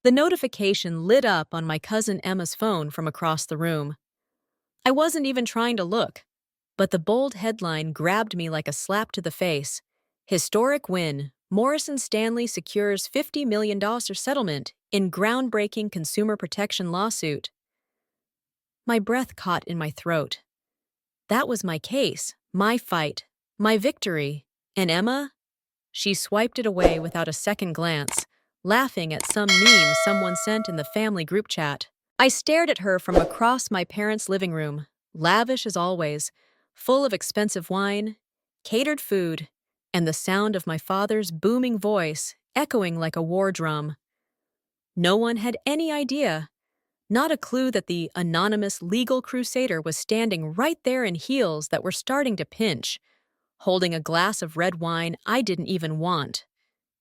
The notification lit up on my cousin Emma's phone from across the room. I wasn't even trying to look, but the bold headline grabbed me like a slap to the face. Historic win. Morrison Stanley secures $50 million settlement in groundbreaking consumer protection lawsuit. My breath caught in my throat. That was my case, my fight, my victory. And Emma? She swiped it away without a second glance, laughing at some meme someone sent in the family group chat. I stared at her from across my parents' living room, lavish as always, full of expensive wine, catered food, and the sound of my father's booming voice echoing like a war drum. No one had any idea, not a clue that the anonymous legal crusader was standing right there in heels that were starting to pinch, holding a glass of red wine I didn't even want.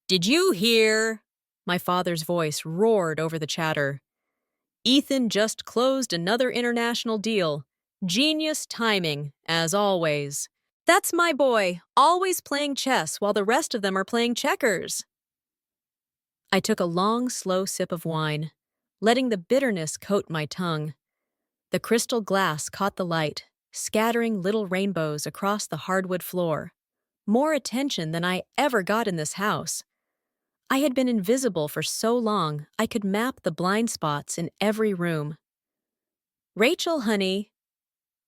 "Did you hear?" My father's voice roared over the chatter. "Ethan just closed another international deal. Genius timing, as always. That's my boy, always playing chess while the rest of them are playing checkers." I took a long, slow sip of wine, letting the bitterness coat my tongue. The crystal glass caught the light, scattering little rainbows across the hardwood floor. More attention than I ever got in this house. I had been invisible for so long I could map the blind spots in every room. "Rachel, honey."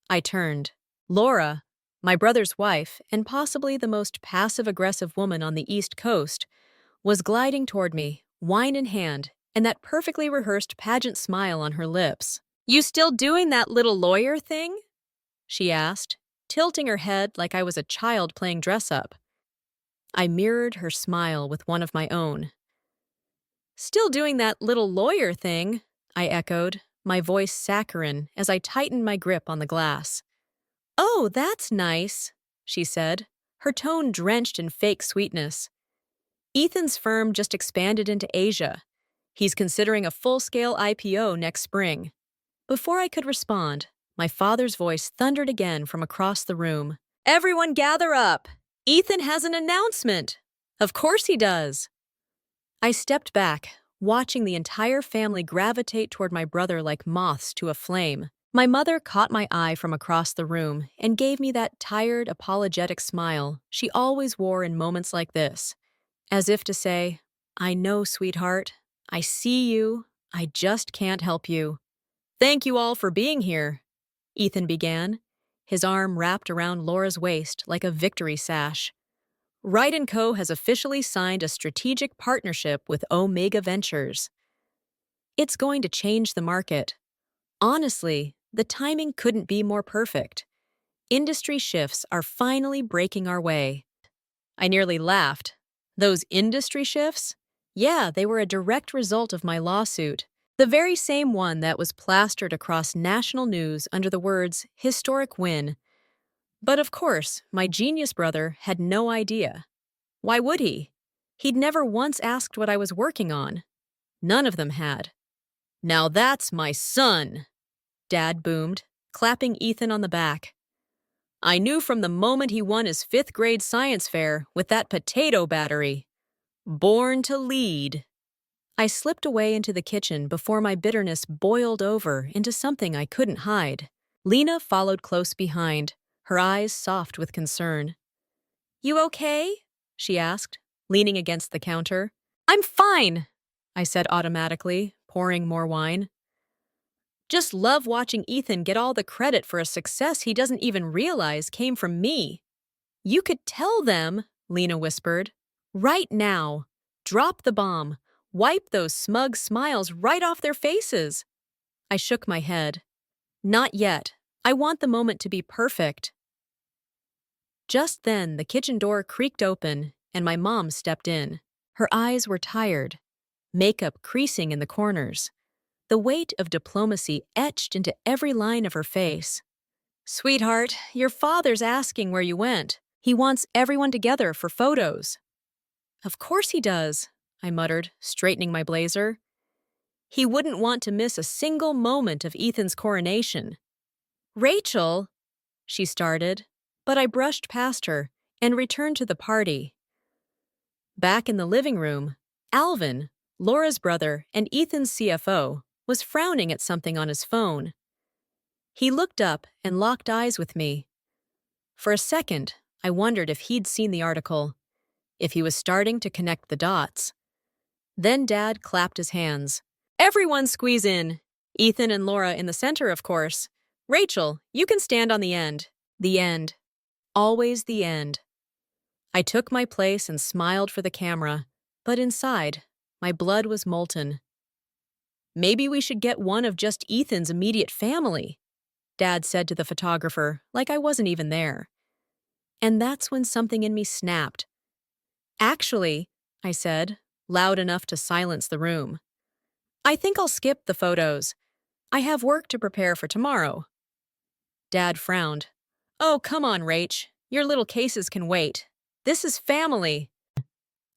I turned. Laura, my brother's wife and possibly the most passive-aggressive woman on the East Coast, was gliding toward me, wine in hand, and that perfectly rehearsed pageant smile on her lips. "You still doing that little lawyer thing?" she asked, tilting her head like I was a child playing dress-up. I mirrored her smile with one of my own. "Still doing that little lawyer thing," I echoed, my voice saccharine as I tightened my grip on the glass. "Oh, that's nice," she said, her tone drenched in fake sweetness. "Ethan's firm just expanded into Asia. He's considering a full-scale IPO next spring." Before I could respond, my father's voice thundered again from across the room. "Everyone gather up! Ethan has an announcement!" "Of course he does!" I stepped back, watching the entire family gravitate toward my brother like moths to a flame. My mother caught my eye from across the room and gave me that tired, apologetic smile she always wore in moments like this, as if to say, "I know, sweetheart. I see you. I just can't help you." "Thank you all for being here," Ethan began, his arm wrapped around Laura's waist like a victory sash. "Wright & Co. has officially signed a strategic partnership with Omega Ventures. It's going to change the market. Honestly, the timing couldn't be more perfect. Industry shifts are finally breaking our way." I nearly laughed. Those industry shifts? Yeah, they were a direct result of my lawsuit. The very same one that was plastered across national news under the words "historic win." But of course, my genius brother had no idea. Why would he? He'd never once asked what I was working on. None of them had. "Now that's my son," Dad boomed, clapping Ethan on the back. "I knew from the moment he won his 5th grade science fair with that potato battery. Born to lead." I slipped away into the kitchen before my bitterness boiled over into something I couldn't hide. Lena followed close behind, her eyes soft with concern. "You okay?" she asked, leaning against the counter. "I'm fine," I said automatically, pouring more wine. "Just love watching Ethan get all the credit for a success he doesn't even realize came from me." "You could tell them," Lena whispered. "Right now. Drop the bomb. Wipe those smug smiles right off their faces." I shook my head. "Not yet. I want the moment to be perfect." Just then, the kitchen door creaked open, and my mom stepped in. Her eyes were tired, makeup creasing in the corners, the weight of diplomacy etched into every line of her face. "Sweetheart, your father's asking where you went. He wants everyone together for photos." "Of course he does," I muttered, straightening my blazer. "He wouldn't want to miss a single moment of Ethan's coronation." "Rachel," she started, but I brushed past her and returned to the party. Back in the living room, Alvin, Laura's brother and Ethan's CFO, was frowning at something on his phone. He looked up and locked eyes with me. For a second, I wondered if he'd seen the article, if he was starting to connect the dots. Then Dad clapped his hands. Everyone squeeze in. Ethan and Laura in the center, of course. Rachel, you can stand on the end. The end. Always the end. I took my place and smiled for the camera, but inside, my blood was molten. Maybe we should get one of just Ethan's immediate family, Dad said to the photographer, like I wasn't even there. And that's when something in me snapped. Actually, I said, loud enough to silence the room, I think I'll skip the photos. I have work to prepare for tomorrow. Dad frowned. Oh, come on, Rach. Your little cases can wait. This is family.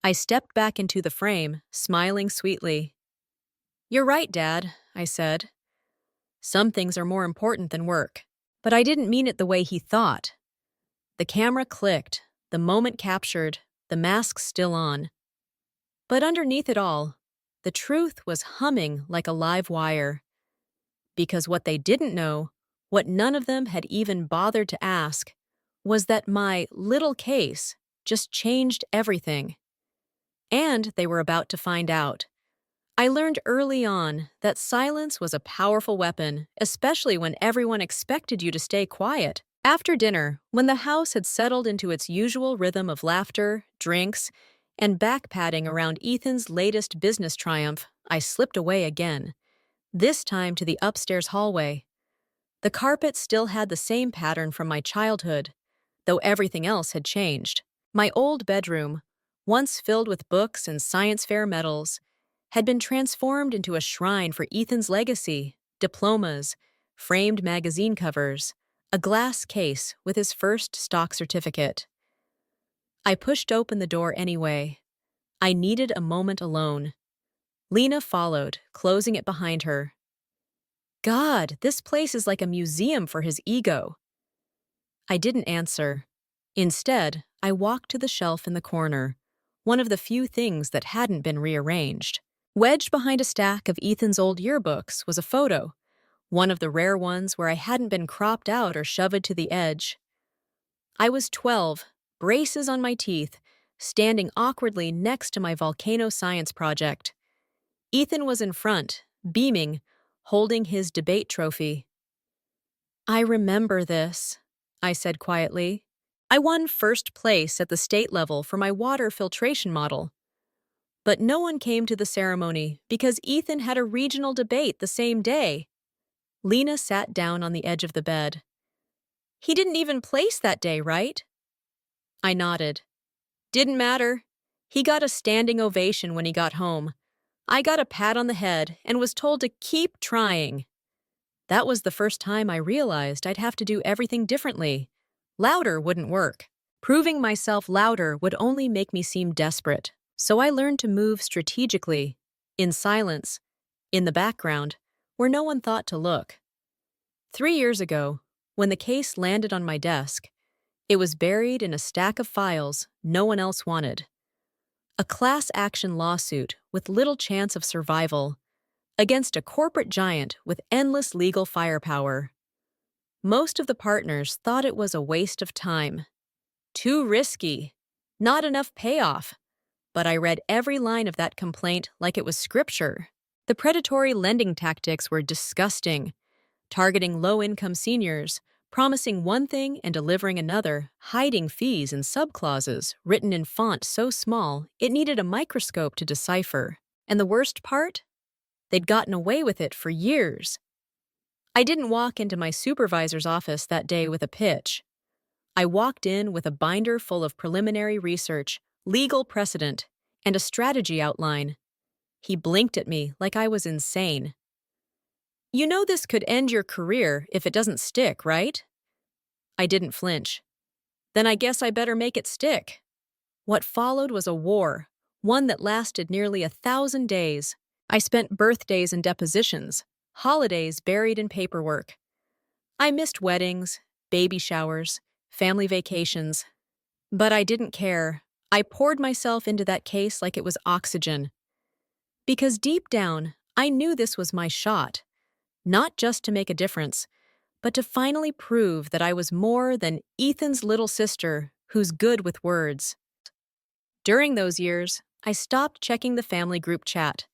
I stepped back into the frame, smiling sweetly. You're right, Dad, I said. Some things are more important than work. But I didn't mean it the way he thought. The camera clicked, the moment captured, the mask still on. But underneath it all, the truth was humming like a live wire. Because what they didn't know, what none of them had even bothered to ask, was that my little case just changed everything. And they were about to find out. I learned early on that silence was a powerful weapon, especially when everyone expected you to stay quiet. After dinner, when the house had settled into its usual rhythm of laughter, drinks, and back-patting around Ethan's latest business triumph, I slipped away again, this time to the upstairs hallway. The carpet still had the same pattern from my childhood, though everything else had changed. My old bedroom, once filled with books and science fair medals, had been transformed into a shrine for Ethan's legacy, diplomas, framed magazine covers, a glass case with his first stock certificate. I pushed open the door anyway. I needed a moment alone. Lena followed, closing it behind her. God, this place is like a museum for his ego. I didn't answer. Instead, I walked to the shelf in the corner, one of the few things that hadn't been rearranged. Wedged behind a stack of Ethan's old yearbooks was a photo, one of the rare ones where I hadn't been cropped out or shoved to the edge. I was 12, braces on my teeth, standing awkwardly next to my volcano science project. Ethan was in front, beaming, holding his debate trophy. I remember this, I said quietly. I won first place at the state level for my water filtration model. But no one came to the ceremony because Ethan had a regional debate the same day. Lena sat down on the edge of the bed. He didn't even place that day, right? I nodded. Didn't matter. He got a standing ovation when he got home. I got a pat on the head and was told to keep trying. That was the first time I realized I'd have to do everything differently. Louder wouldn't work. Proving myself louder would only make me seem desperate. So I learned to move strategically, in silence, in the background, where no one thought to look. 3 years ago, when the case landed on my desk, it was buried in a stack of files no one else wanted. A class action lawsuit with little chance of survival against a corporate giant with endless legal firepower. Most of the partners thought it was a waste of time. Too risky. Not enough payoff. But I read every line of that complaint like it was scripture. The predatory lending tactics were disgusting, targeting low-income seniors, promising one thing and delivering another, hiding fees in subclauses written in font so small it needed a microscope to decipher. And the worst part? They'd gotten away with it for years. I didn't walk into my supervisor's office that day with a pitch. I walked in with a binder full of preliminary research, legal precedent, and a strategy outline. He blinked at me like I was insane. You know this could end your career if it doesn't stick, right? I didn't flinch. Then I guess I better make it stick. What followed was a war, one that lasted nearly 1,000 days. I spent birthdays in depositions, holidays buried in paperwork. I missed weddings, baby showers, family vacations. But I didn't care. I poured myself into that case like it was oxygen. Because deep down, I knew this was my shot, not just to make a difference, but to finally prove that I was more than Ethan's little sister who's good with words. During those years, I stopped checking the family group chat.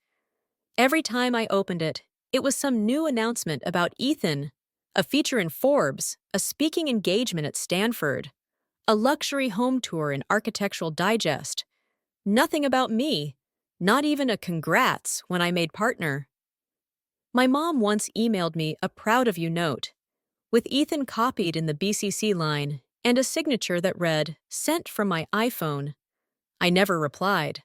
Every time I opened it, it was some new announcement about Ethan, a feature in Forbes, a speaking engagement at Stanford, a luxury home tour in Architectural Digest. Nothing about me, not even a congrats when I made partner. My mom once emailed me a proud of you note, with Ethan copied in the BCC line and a signature that read, "Sent from my iPhone." I never replied.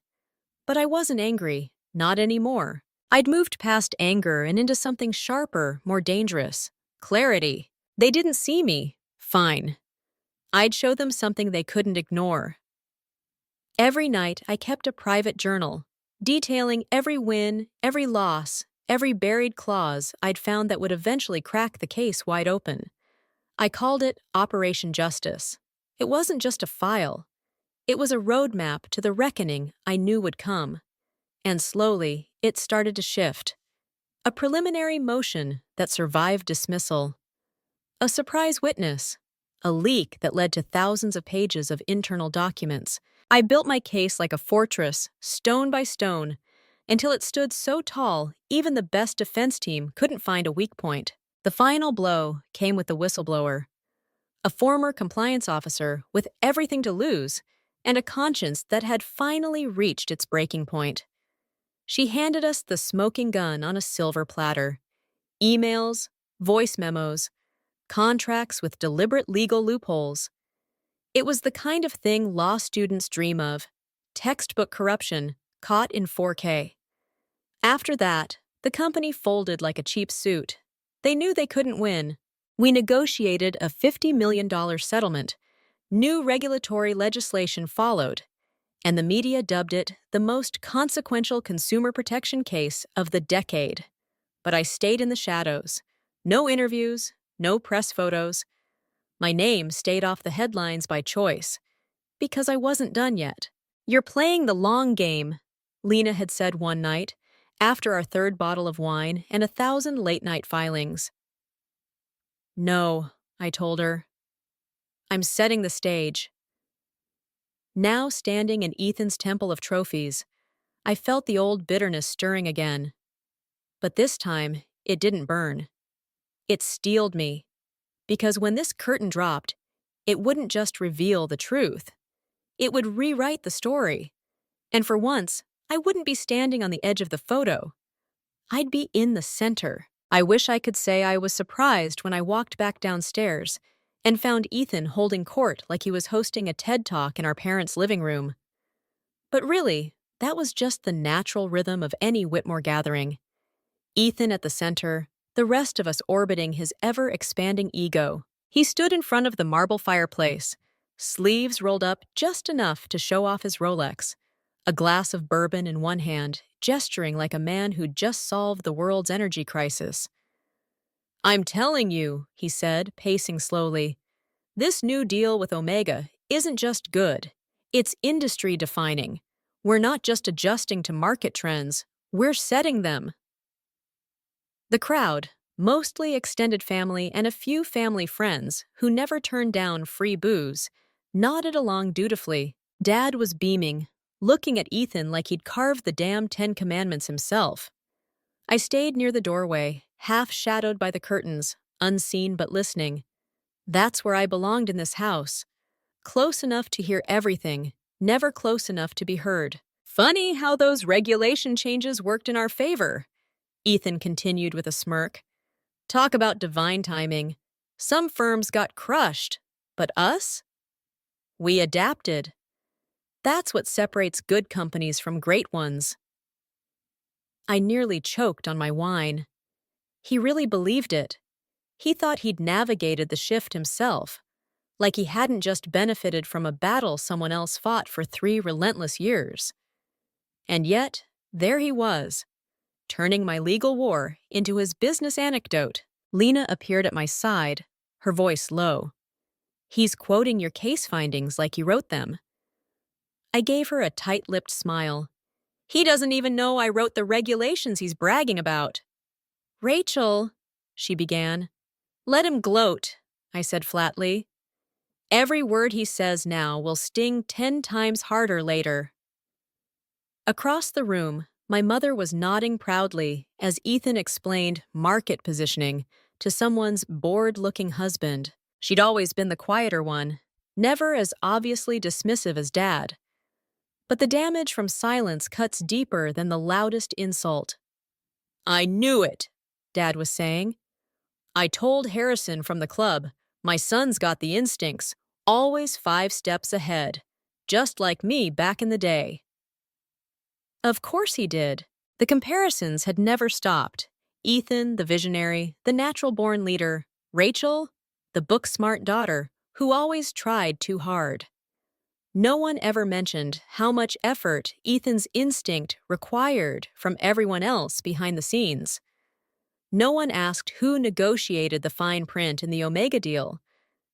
But I wasn't angry, not anymore. I'd moved past anger and into something sharper, more dangerous. Clarity. They didn't see me. Fine. I'd show them something they couldn't ignore. Every night, I kept a private journal, detailing every win, every loss, every buried clause I'd found that would eventually crack the case wide open. I called it Operation Justice. It wasn't just a file. It was a roadmap to the reckoning I knew would come. And slowly, it started to shift. A preliminary motion that survived dismissal. A surprise witness. A leak that led to thousands of pages of internal documents. I built my case like a fortress, stone by stone, until it stood so tall even the best defense team couldn't find a weak point. The final blow came with the whistleblower. A former compliance officer with everything to lose and a conscience that had finally reached its breaking point. She handed us the smoking gun on a silver platter. Emails, voice memos, contracts with deliberate legal loopholes. It was the kind of thing law students dream of, textbook corruption caught in 4K. After that, the company folded like a cheap suit. They knew they couldn't win. We negotiated a $50 million settlement. New regulatory legislation followed, and the media dubbed it the most consequential consumer protection case of the decade. But I stayed in the shadows. No interviews, no press photos. My name stayed off the headlines by choice, because I wasn't done yet. "You're playing the long game," Lena had said one night, after our third bottle of wine and 1,000 late-night filings. "No," I told her. "I'm setting the stage." Now standing in Ethan's temple of trophies, I felt the old bitterness stirring again. But this time, it didn't burn. It steeled me. Because when this curtain dropped, it wouldn't just reveal the truth. It would rewrite the story. And for once, I wouldn't be standing on the edge of the photo. I'd be in the center. I wish I could say I was surprised when I walked back downstairs and found Ethan holding court like he was hosting a TED Talk in our parents' living room. But really, that was just the natural rhythm of any Whitmore gathering. Ethan at the center, the rest of us orbiting his ever-expanding ego. He stood in front of the marble fireplace, sleeves rolled up just enough to show off his Rolex, a glass of bourbon in one hand, gesturing like a man who'd just solved the world's energy crisis. "I'm telling you," he said, pacing slowly, "this new deal with Omega isn't just good. It's industry-defining. We're not just adjusting to market trends, we're setting them." The crowd, mostly extended family and a few family friends who never turned down free booze, nodded along dutifully. Dad was beaming, looking at Ethan like he'd carved the damn 10 Commandments himself. I stayed near the doorway, half shadowed by the curtains, unseen but listening. That's where I belonged in this house. Close enough to hear everything, never close enough to be heard. "Funny how those regulation changes worked in our favor," Ethan continued with a smirk. "Talk about divine timing. Some firms got crushed, but us? We adapted. That's what separates good companies from great ones." I nearly choked on my wine. He really believed it. He thought he'd navigated the shift himself, like he hadn't just benefited from a battle someone else fought for 3 relentless years. And yet, there he was, turning my legal war into his business anecdote. Lena appeared at my side, her voice low. "He's quoting your case findings like you wrote them." I gave her a tight-lipped smile. He doesn't even know I wrote the regulations he's bragging about. Rachel, she began. Let him gloat, I said flatly. Every word he says now will sting 10 times harder later. Across the room, my mother was nodding proudly as Ethan explained market positioning to someone's bored-looking husband. She'd always been the quieter one, never as obviously dismissive as Dad. But the damage from silence cuts deeper than the loudest insult. I knew it, Dad was saying. I told Harrison from the club, my son's got the instincts, always 5 steps ahead, just like me back in the day. Of course he did. The comparisons had never stopped. Ethan, the visionary, the natural-born leader. Rachel, the book-smart daughter, who always tried too hard. No one ever mentioned how much effort Ethan's instinct required from everyone else behind the scenes. No one asked who negotiated the fine print in the Omega deal.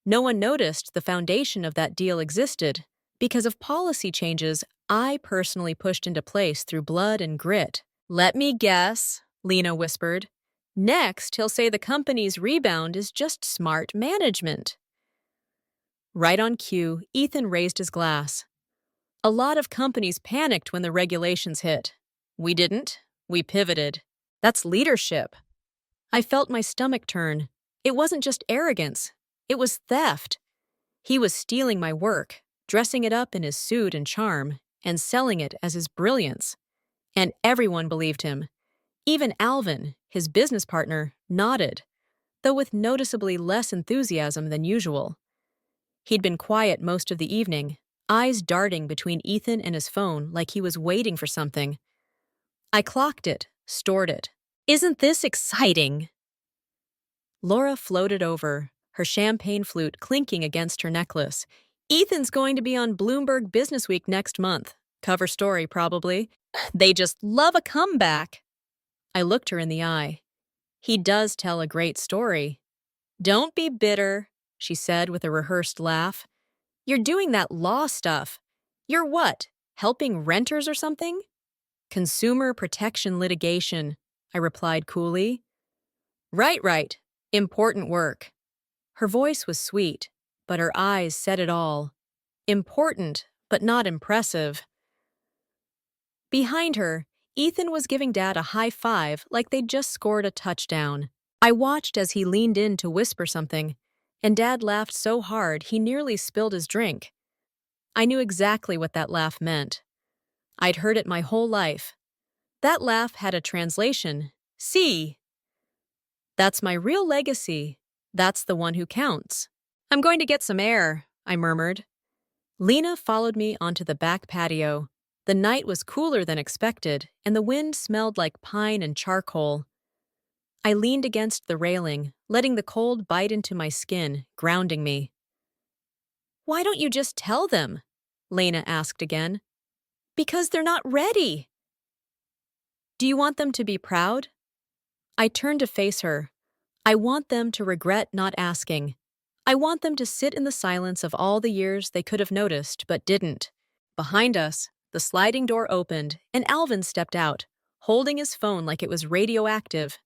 No one noticed the foundation of that deal existed because of policy changes I personally pushed into place through blood and grit. Let me guess, Lena whispered. Next, he'll say the company's rebound is just smart management. Right on cue, Ethan raised his glass. A lot of companies panicked when the regulations hit. We didn't. We pivoted. That's leadership. I felt my stomach turn. It wasn't just arrogance. It was theft. He was stealing my work, dressing it up in his suit and charm, and selling it as his brilliance. And everyone believed him. Even Alvin, his business partner, nodded, though with noticeably less enthusiasm than usual. He'd been quiet most of the evening, eyes darting between Ethan and his phone like he was waiting for something. I clocked it, stored it. Isn't this exciting? Laura floated over, her champagne flute clinking against her necklace. Ethan's going to be on Bloomberg Businessweek next month. Cover story, probably. They just love a comeback. I looked her in the eye. He does tell a great story. Don't be bitter, she said with a rehearsed laugh. You're doing that law stuff. You're what, helping renters or something? Consumer protection litigation, I replied coolly. Right. Important work. Her voice was sweet, but her eyes said it all. Important, but not impressive. Behind her, Ethan was giving Dad a high five like they'd just scored a touchdown. I watched as he leaned in to whisper something, and Dad laughed so hard he nearly spilled his drink. I knew exactly what that laugh meant. I'd heard it my whole life. That laugh had a translation. See. That's my real legacy. That's the one who counts. I'm going to get some air, I murmured. Lena followed me onto the back patio. The night was cooler than expected, and the wind smelled like pine and charcoal. I leaned against the railing, letting the cold bite into my skin, grounding me. Why don't you just tell them? Lena asked again. Because they're not ready. Do you want them to be proud? I turned to face her. I want them to regret not asking. I want them to sit in the silence of all the years they could have noticed but didn't. Behind us, the sliding door opened and Alvin stepped out, holding his phone like it was radioactive.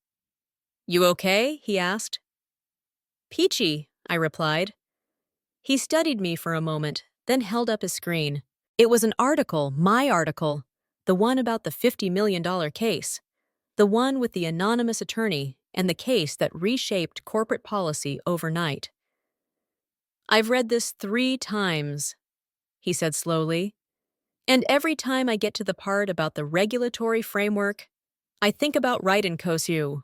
You okay? He asked. Peachy, I replied. He studied me for a moment, then held up his screen. It was an article, my article, the one about the $50 million case, the one with the anonymous attorney and the case that reshaped corporate policy overnight. I've read this 3 times, he said slowly, and every time I get to the part about the regulatory framework, I think about Wright and Kosue.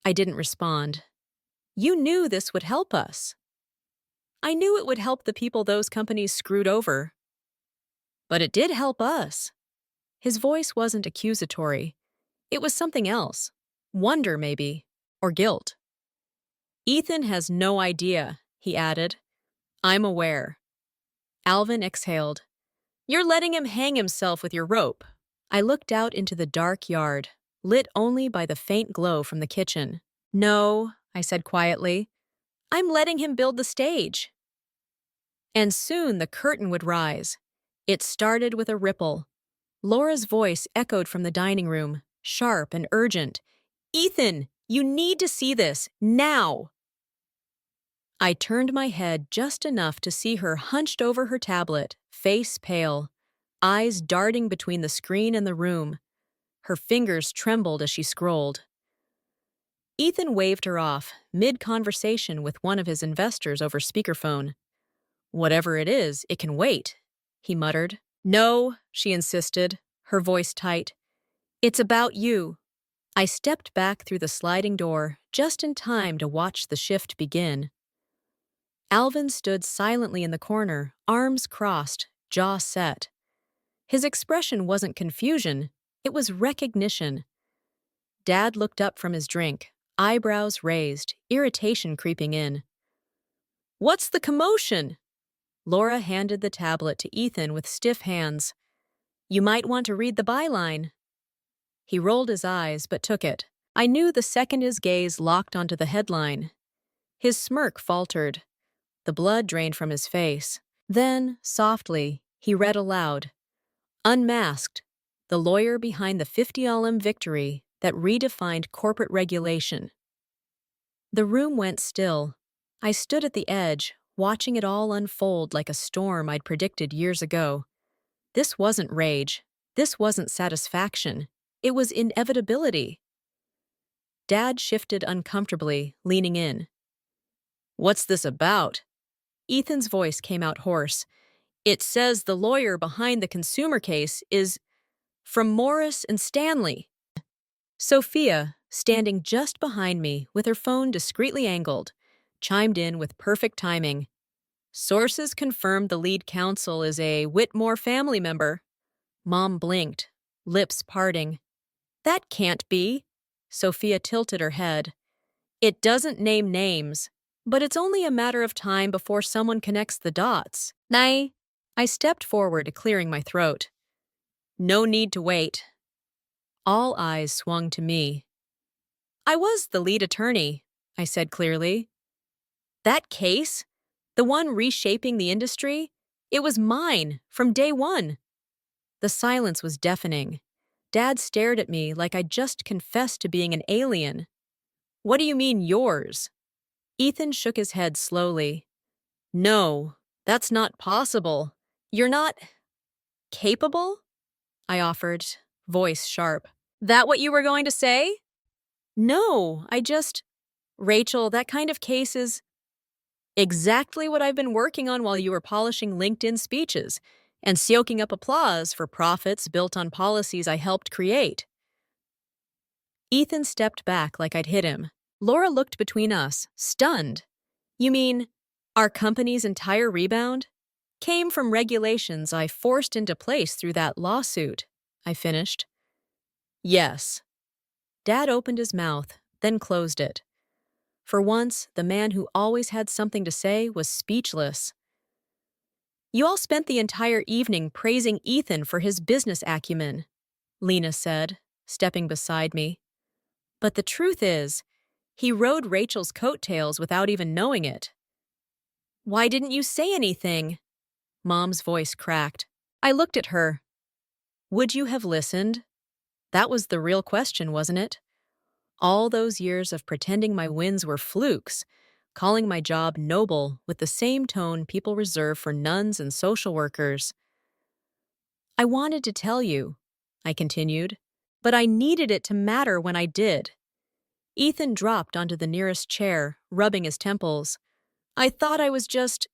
I didn't respond. You knew this would help us. I knew it would help the people those companies screwed over. But it did help us. His voice wasn't accusatory. It was something else. Wonder, maybe. Or guilt. Ethan has no idea, he added. I'm aware. Alvin exhaled. You're letting him hang himself with your rope. I looked out into the dark yard, lit only by the faint glow from the kitchen. No, I said quietly. I'm letting him build the stage. And soon the curtain would rise. It started with a ripple. Laura's voice echoed from the dining room, sharp and urgent. "Ethan, you need to see this, now!" I turned my head just enough to see her hunched over her tablet, face pale, eyes darting between the screen and the room. Her fingers trembled as she scrolled. Ethan waved her off, mid-conversation with one of his investors over speakerphone. "Whatever it is, it can wait," he muttered. "No," she insisted, her voice tight. "It's about you." I stepped back through the sliding door, just in time to watch the shift begin. Alvin stood silently in the corner, arms crossed, jaw set. His expression wasn't confusion, it was recognition. Dad looked up from his drink, eyebrows raised, irritation creeping in. "What's the commotion?" Laura handed the tablet to Ethan with stiff hands. "You might want to read the byline." He rolled his eyes but took it. I knew the second his gaze locked onto the headline. His smirk faltered. The blood drained from his face. Then, softly, he read aloud. "Unmasked, the lawyer behind the 50-LM victory that redefined corporate regulation." The room went still. I stood at the edge, watching it all unfold like a storm I'd predicted years ago. This wasn't rage. This wasn't satisfaction. It was inevitability. Dad shifted uncomfortably, leaning in. "What's this about?" Ethan's voice came out hoarse. "It says the lawyer behind the consumer case is from Morris and Stanley." Sophia, standing just behind me with her phone discreetly angled, chimed in with perfect timing. "Sources confirmed the lead counsel is a Whitmore family member." Mom blinked, lips parting. "That can't be." Sophia tilted her head. "It doesn't name names, but it's only a matter of time before someone connects the dots." "Nay." I stepped forward, clearing my throat. "No need to wait." All eyes swung to me. "I was the lead attorney," I said clearly. "That case? The one reshaping the industry? It was mine, from day one." The silence was deafening. Dad stared at me like I'd just confessed to being an alien. "What do you mean, yours?" Ethan shook his head slowly. "No, that's not possible. You're not capable?" I offered, voice sharp. "That what you were going to say?" "No, Rachel, that kind of case is exactly what I've been working on while you were polishing LinkedIn speeches and soaking up applause for profits built on policies I helped create." Ethan stepped back like I'd hit him. Laura looked between us, stunned. "You mean our company's entire rebound came from regulations I forced into place through that lawsuit?" I finished. "Yes." Dad opened his mouth, then closed it. For once, the man who always had something to say was speechless. "You all spent the entire evening praising Ethan for his business acumen," Lena said, stepping beside me. "But the truth is, he rode Rachel's coattails without even knowing it." "Why didn't you say anything?" Mom's voice cracked. I looked at her. Would you have listened? That was the real question, wasn't it? All those years of pretending my wins were flukes, calling my job noble with the same tone people reserve for nuns and social workers. "I wanted to tell you," I continued, "but I needed it to matter when I did." Ethan dropped onto the nearest chair, rubbing his temples. "I thought I was just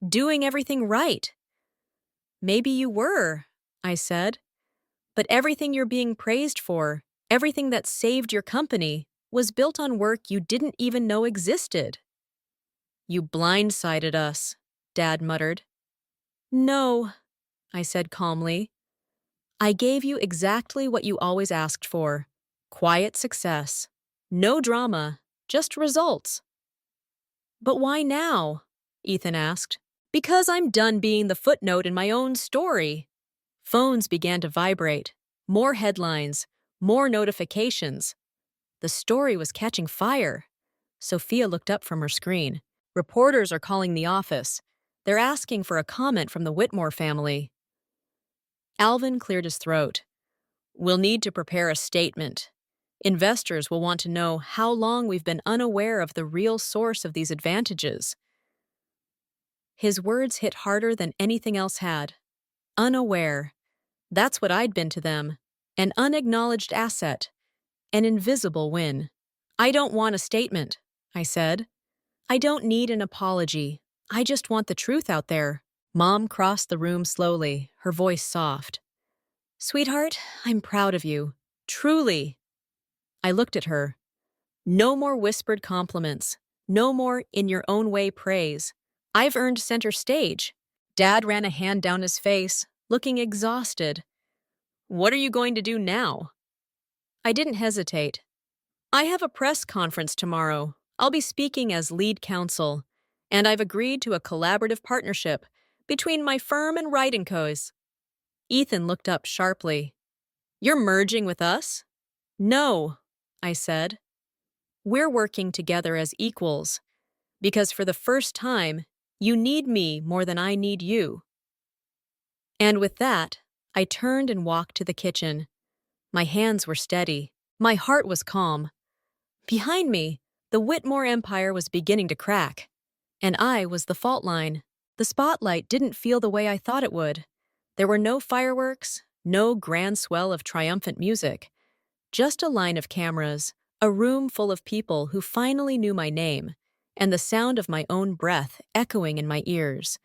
doing everything right." "Maybe you were," I said, "but everything you're being praised for, everything that saved your company, was built on work you didn't even know existed." "You blindsided us," Dad muttered. "No," I said calmly. "I gave you exactly what you always asked for. Quiet success. No drama, just results." "But why now?" Ethan asked. "Because I'm done being the footnote in my own story." Phones began to vibrate. More headlines, more notifications. The story was catching fire. Sophia looked up from her screen. "Reporters are calling the office. They're asking for a comment from the Whitmore family." Alvin cleared his throat. We'll need to prepare a statement. Investors will want to know how long we've been unaware of the real source of these advantages. His words hit harder than anything else had. Unaware. That's what I'd been to them. An unacknowledged asset. An invisible win. I don't want a statement, I said. I don't need an apology. I just want the truth out there. Mom crossed the room slowly, her voice soft. Sweetheart, I'm proud of you. Truly. I looked at her. No more whispered compliments. No more in-your-own-way praise. I've earned center stage. Dad ran a hand down his face, looking exhausted. What are you going to do now? I didn't hesitate. I have a press conference tomorrow. I'll be speaking as lead counsel, and I've agreed to a collaborative partnership between my firm and Wright & Co.'s. Ethan looked up sharply. You're merging with us? No, I said. We're working together as equals, because for the first time, you need me more than I need you. And with that, I turned and walked to the kitchen. My hands were steady. My heart was calm. Behind me, the Whitmore empire was beginning to crack, and I was the fault line. The spotlight didn't feel the way I thought it would. There were no fireworks, no grand swell of triumphant music, just a line of cameras, a room full of people who finally knew my name, and the sound of my own breath echoing in my ears.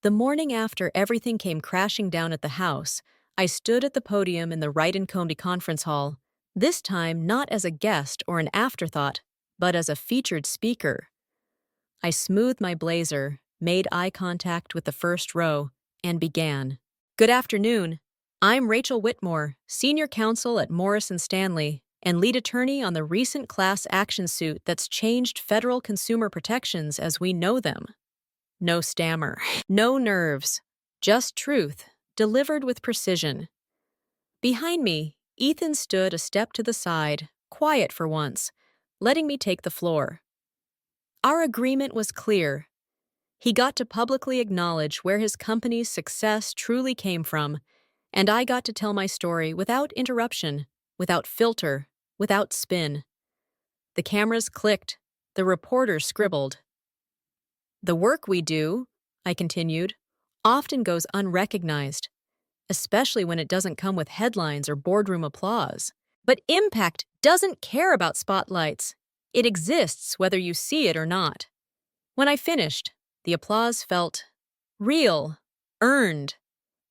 The morning after everything came crashing down at the house, I stood at the podium in the Wright & Co. conference hall, this time not as a guest or an afterthought, but as a featured speaker. I smoothed my blazer, made eye contact with the first row, and began. Good afternoon. I'm Rachel Whitmore, Senior Counsel at Morris & Stanley, and lead attorney on the recent class action suit that's changed federal consumer protections as we know them. No stammer, no nerves, just truth, delivered with precision. Behind me, Ethan stood a step to the side, quiet for once, letting me take the floor. Our agreement was clear. He got to publicly acknowledge where his company's success truly came from, and I got to tell my story without interruption, without filter, without spin. The cameras clicked, the reporters scribbled. The work we do, I continued, often goes unrecognized, especially when it doesn't come with headlines or boardroom applause. But impact doesn't care about spotlights. It exists whether you see it or not. When I finished, the applause felt real, earned.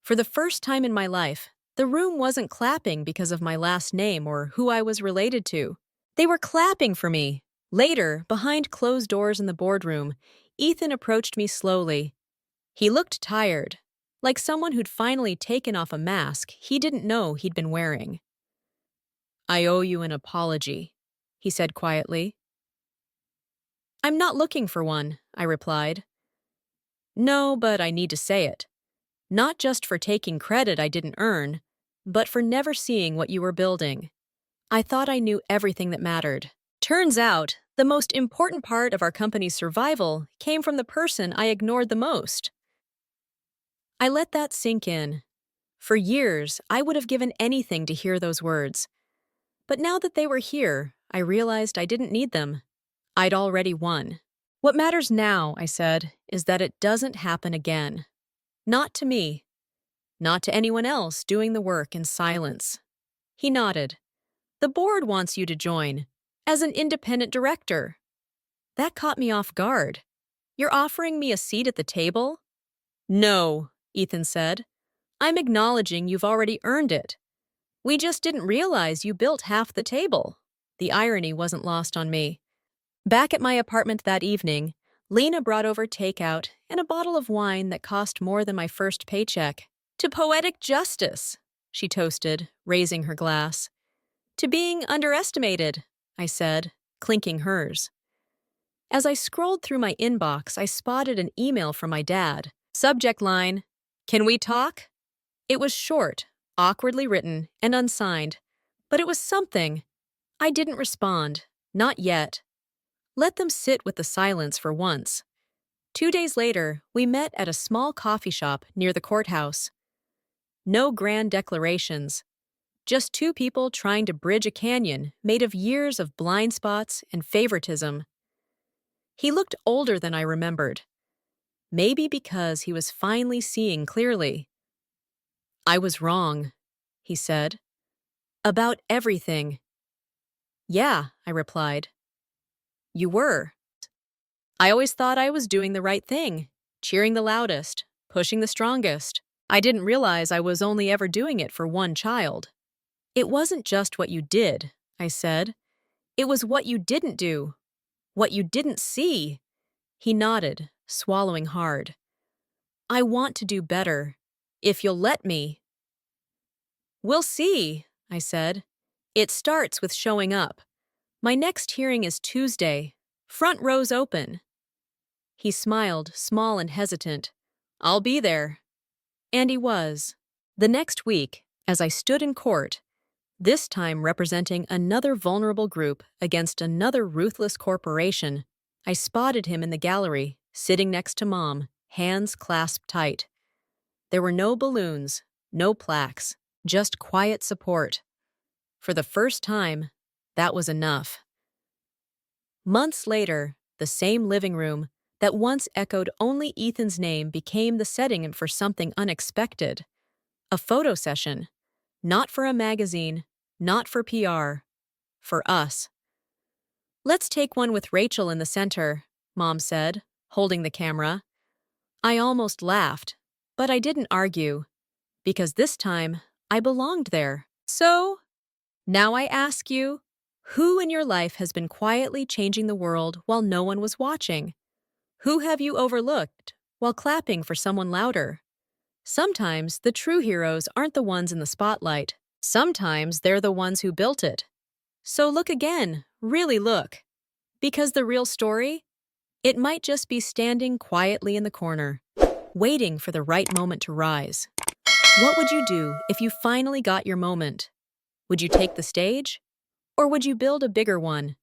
For the first time in my life, the room wasn't clapping because of my last name or who I was related to. They were clapping for me. Later, behind closed doors in the boardroom, Ethan approached me slowly. He looked tired, like someone who'd finally taken off a mask he didn't know he'd been wearing. I owe you an apology, he said quietly. I'm not looking for one, I replied. No, but I need to say it. Not just for taking credit I didn't earn, but for never seeing what you were building. I thought I knew everything that mattered. Turns out, the most important part of our company's survival came from the person I ignored the most. I let that sink in. For years, I would have given anything to hear those words. But now that they were here, I realized I didn't need them. I'd already won. What matters now, I said, is that it doesn't happen again. Not to me. Not to anyone else doing the work in silence. He nodded. The board wants you to join, as an independent director. That caught me off guard. You're offering me a seat at the table? No, Ethan said. I'm acknowledging you've already earned it. We just didn't realize you built half the table. The irony wasn't lost on me. Back at my apartment that evening, Lena brought over takeout and a bottle of wine that cost more than my first paycheck. To poetic justice, she toasted, raising her glass. To being underestimated, I said, clinking hers. As I scrolled through my inbox, I spotted an email from my dad. Subject line, "Can we talk?" It was short, awkwardly written, and unsigned, but it was something. I didn't respond, not yet. Let them sit with the silence for once. 2 days later, we met at a small coffee shop near the courthouse. No grand declarations, just two people trying to bridge a canyon made of years of blind spots and favoritism. He looked older than I remembered, maybe because he was finally seeing clearly. I was wrong, he said. About everything. Yeah, I replied. You were. I always thought I was doing the right thing, cheering the loudest, pushing the strongest. I didn't realize I was only ever doing it for one child. It wasn't just what you did, I said. It was what you didn't do, what you didn't see. He nodded, swallowing hard. I want to do better, if you'll let me. We'll see, I said. It starts with showing up. My next hearing is Tuesday. Front row's open. He smiled, small and hesitant. I'll be there. And he was. The next week, as I stood in court, this time representing another vulnerable group against another ruthless corporation, I spotted him in the gallery, sitting next to Mom, hands clasped tight. There were no balloons, no plaques, just quiet support. For the first time, that was enough. Months later, the same living room that once echoed only Ethan's name became the setting for something unexpected. A photo session. Not for a magazine, not for PR. For us. Let's take one with Rachel in the center, Mom said, holding the camera. I almost laughed, but I didn't argue, because this time I belonged there. So, now I ask you, who in your life has been quietly changing the world while no one was watching? Who have you overlooked while clapping for someone louder? Sometimes the true heroes aren't the ones in the spotlight. Sometimes they're the ones who built it. So look again, really look. Because the real story? It might just be standing quietly in the corner, waiting for the right moment to rise. What would you do if you finally got your moment? Would you take the stage? Or would you build a bigger one?